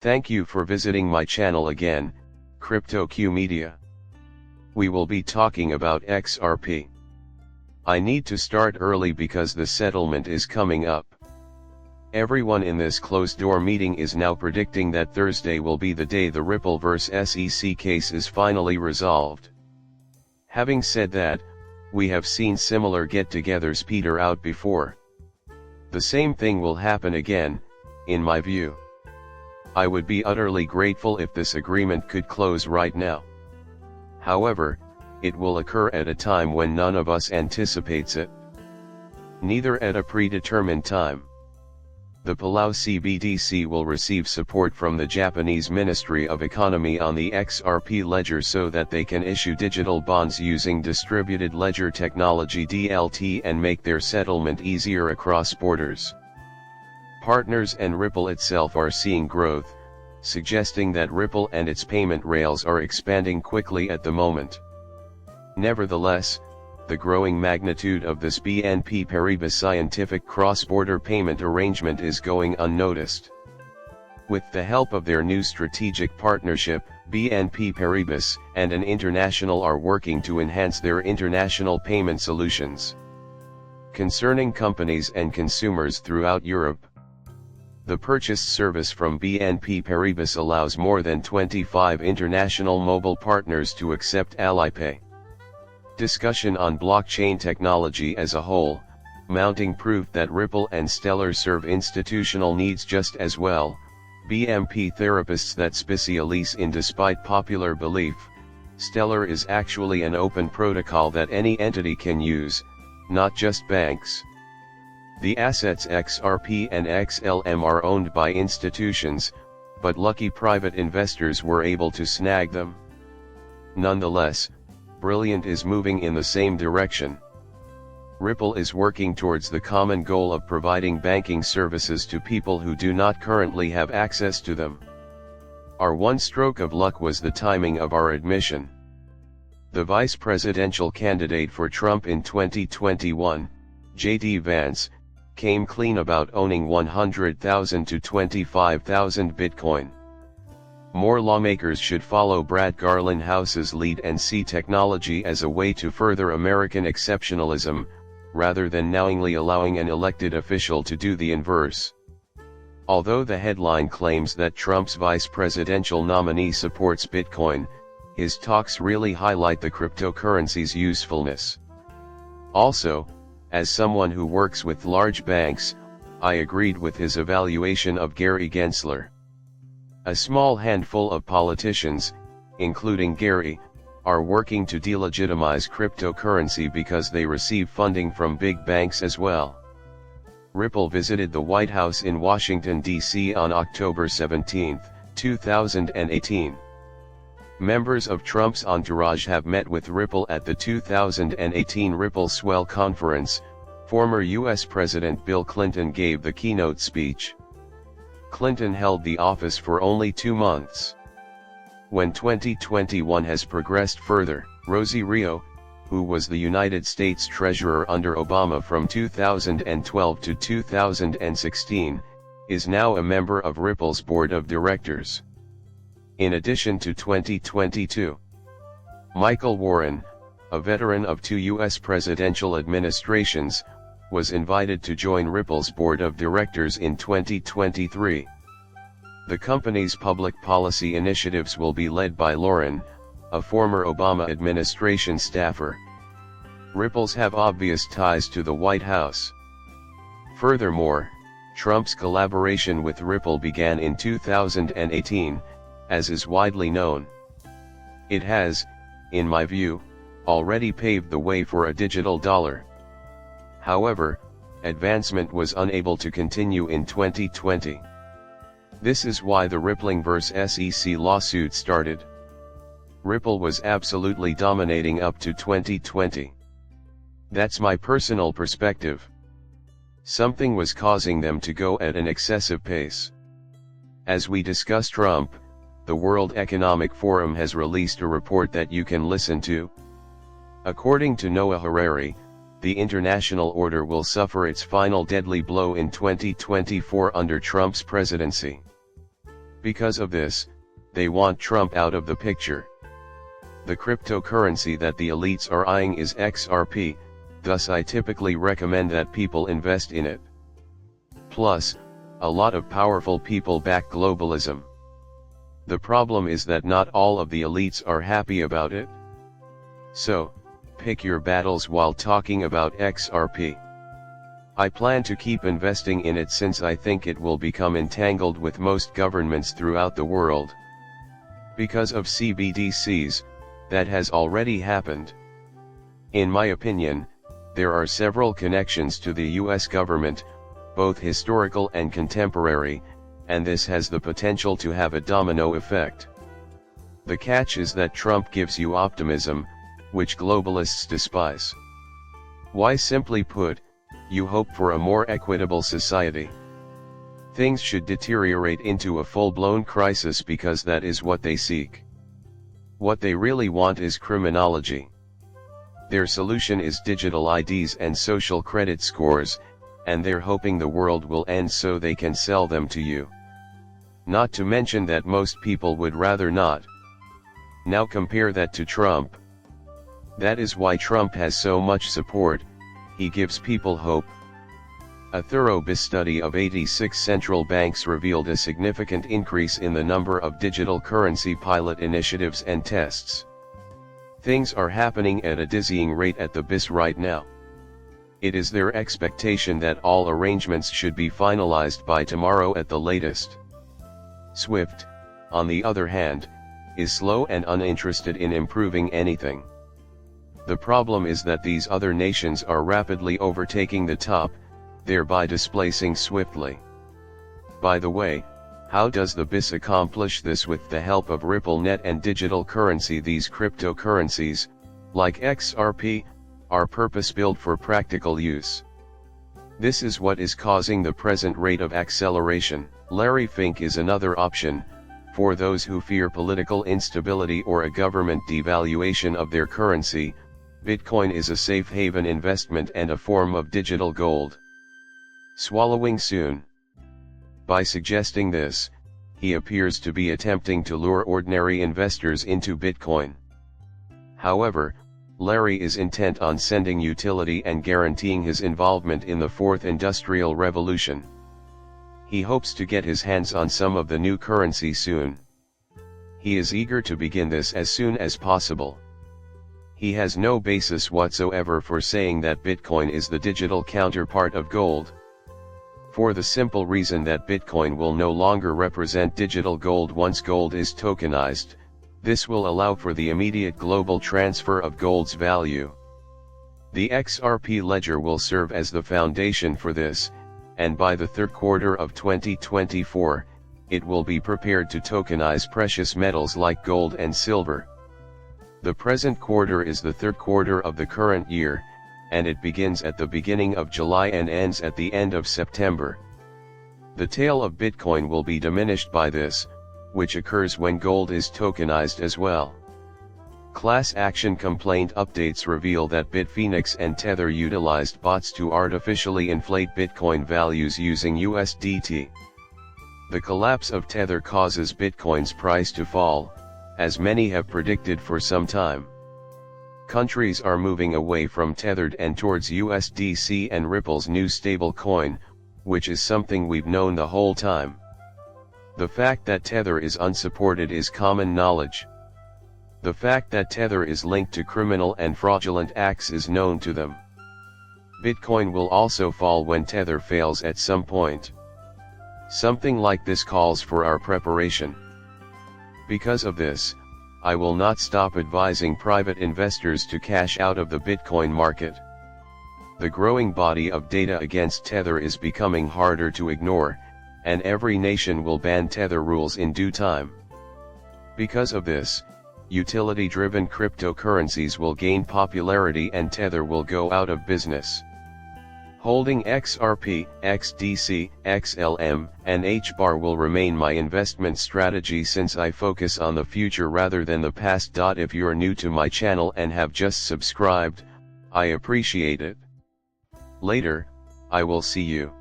Thank you for visiting my channel again, CryptoQ Media. We will be talking about XRP. I need to start early because the settlement is coming up. Everyone in this closed-door meeting is now predicting that Thursday will be the day the Ripple vs SEC case is finally resolved. Having said that, we have seen similar get-togethers peter out before. The same thing will happen again, in my view. I would be utterly grateful if this agreement could close right now. However, it will occur at a time when none of us anticipates it. Neither at a predetermined time. The Palau CBDC will receive support from the Japanese Ministry of Economy on the XRP ledger so that they can issue digital bonds using distributed ledger technology DLT and make their settlement easier across borders. Partners and Ripple itself are seeing growth, suggesting that Ripple and its payment rails are expanding quickly at the moment. Nevertheless, the growing magnitude of this BNP Paribas scientific cross-border payment arrangement is going unnoticed. With the help of their new strategic partnership, BNP Paribas and an international are working to enhance their international payment solutions. Concerning companies and consumers throughout Europe, the purchase service from BNP Paribas allows more than 25 international mobile partners to accept Alipay. Discussion on blockchain technology as a whole, mounting proof that Ripple and Stellar serve institutional needs just as well. BNP therapists that specialize in despite popular belief, Stellar is actually an open protocol that any entity can use, not just banks. The assets Xrp and Xlm are owned by institutions, but lucky private investors were able to snag them. Nonetheless, Brilliant is moving in the same direction. Ripple is working towards the common goal of providing banking services to people who do not currently have access to them. Our one stroke of luck was the timing of our admission. The vice presidential candidate for Trump in 2021, J.D. Vance, came clean about owning 100,000 to 25,000 Bitcoin. More lawmakers should follow Brad Garlinghous's lead and see technology as a way to further American exceptionalism, rather than knowingly allowing an elected official to do the inverse. Although the headline claims that Trump's vice presidential nominee supports Bitcoin, his talks really highlight the cryptocurrency's usefulness. Also, as someone who works with large banks, I agreed with his evaluation of Gary Gensler. A small handful of politicians, including Gary, are working to delegitimize cryptocurrency because they receive funding from big banks as well. Ripple visited the White House in Washington, D.C. on October 17, 2018. Members of Trump's entourage have met with Ripple at the 2018 Ripple Swell Conference. Former U.S. President Bill Clinton gave the keynote speech. Clinton held the office for only 2 months. When 2021 has progressed further, Rosie Rio, who was the United States Treasurer under Obama from 2012 to 2016, is now a member of Ripple's board of directors. In addition to 2022, Michael Warren, a veteran of 2 U.S. presidential administrations, was invited to join Ripple's board of directors in 2023. The company's public policy initiatives will be led by Lauren, a former Obama administration staffer. Ripples have obvious ties to the White House. Furthermore, Trump's collaboration with Ripple began in 2018, as is widely known. It has, in my view, already paved the way for a digital dollar. However, advancement was unable to continue in 2020. This is why the Rippling vs. SEC lawsuit started. Ripple was absolutely dominating up to 2020. That's my personal perspective. Something was causing them to go at an excessive pace. As we discuss Trump, the World Economic Forum has released a report that you can listen to. According to Noah Harari, the international order will suffer its final deadly blow in 2024 under Trump's presidency. Because of this, they want Trump out of the picture. The cryptocurrency that the elites are eyeing is XRP, thus I typically recommend that people invest in it. Plus, a lot of powerful people back globalism. The problem is that not all of the elites are happy about it. So, pick your battles while talking about XRP. I plan to keep investing in it since I think it will become entangled with most governments throughout the world. Because of CBDCs, that has already happened. In my opinion, there are several connections to the US government, both historical and contemporary, and this has the potential to have a domino effect. The catch is that Trump gives you optimism, which globalists despise. Why, simply put, you hope for a more equitable society. Things should deteriorate into a full-blown crisis because that is what they seek. What they really want is criminology. Their solution is digital IDs and social credit scores, and they're hoping the world will end so they can sell them to you. Not to mention that most people would rather not. Now compare that to Trump. That is why Trump has so much support. He gives people hope. A thorough study of 86 central banks revealed a significant increase in the number of digital currency pilot initiatives and tests. Things are happening at a dizzying rate at the BIS right now. It is their expectation that all arrangements should be finalized by tomorrow at the latest. SWIFT, on the other hand, is slow and uninterested in improving anything. The problem is that these other nations are rapidly overtaking the top, thereby displacing swiftly. By the way, how does the BIS accomplish this? With the help of RippleNet and digital currency. These cryptocurrencies, like XRP, are purpose-built for practical use. This is what is causing the present rate of acceleration. Larry Fink is another option, for those who fear political instability or a government devaluation of their currency. Bitcoin is a safe haven investment and a form of digital gold. Swallowing soon. By suggesting this, he appears to be attempting to lure ordinary investors into Bitcoin. However, Larry is intent on sending utility and guaranteeing his involvement in the fourth industrial revolution. He hopes to get his hands on some of the new currency soon. He is eager to begin this as soon as possible. He has no basis whatsoever for saying that Bitcoin is the digital counterpart of gold. For the simple reason that Bitcoin will no longer represent digital gold once gold is tokenized. This will allow for the immediate global transfer of gold's value. The XRP ledger will serve as the foundation for this, and by the third quarter of 2024, it will be prepared to tokenize precious metals like gold and silver. The present quarter is the third quarter of the current year, and it begins at the beginning of July and ends at the end of September. The tail of Bitcoin will be diminished by this, which occurs when gold is tokenized as well. Class action complaint updates reveal that Bitfinex and Tether utilized bots to artificially inflate Bitcoin values using USDT. The collapse of Tether causes Bitcoin's price to fall, as many have predicted for some time. Countries are moving away from Tethered and towards USDC and Ripple's new stablecoin, which is something we've known the whole time. The fact that Tether is unsupported is common knowledge. The fact that Tether is linked to criminal and fraudulent acts is known to them. Bitcoin will also fall when Tether fails at some point. Something like this calls for our preparation. Because of this, I will not stop advising private investors to cash out of the Bitcoin market. The growing body of data against Tether is becoming harder to ignore, and every nation will ban Tether rules in due time. Because of this, utility-driven cryptocurrencies will gain popularity and Tether will go out of business. Holding XRP, XDC, XLM, and HBAR will remain my investment strategy since I focus on the future rather than the past. If you're new to my channel and have just subscribed, I appreciate it. Later, I will see you.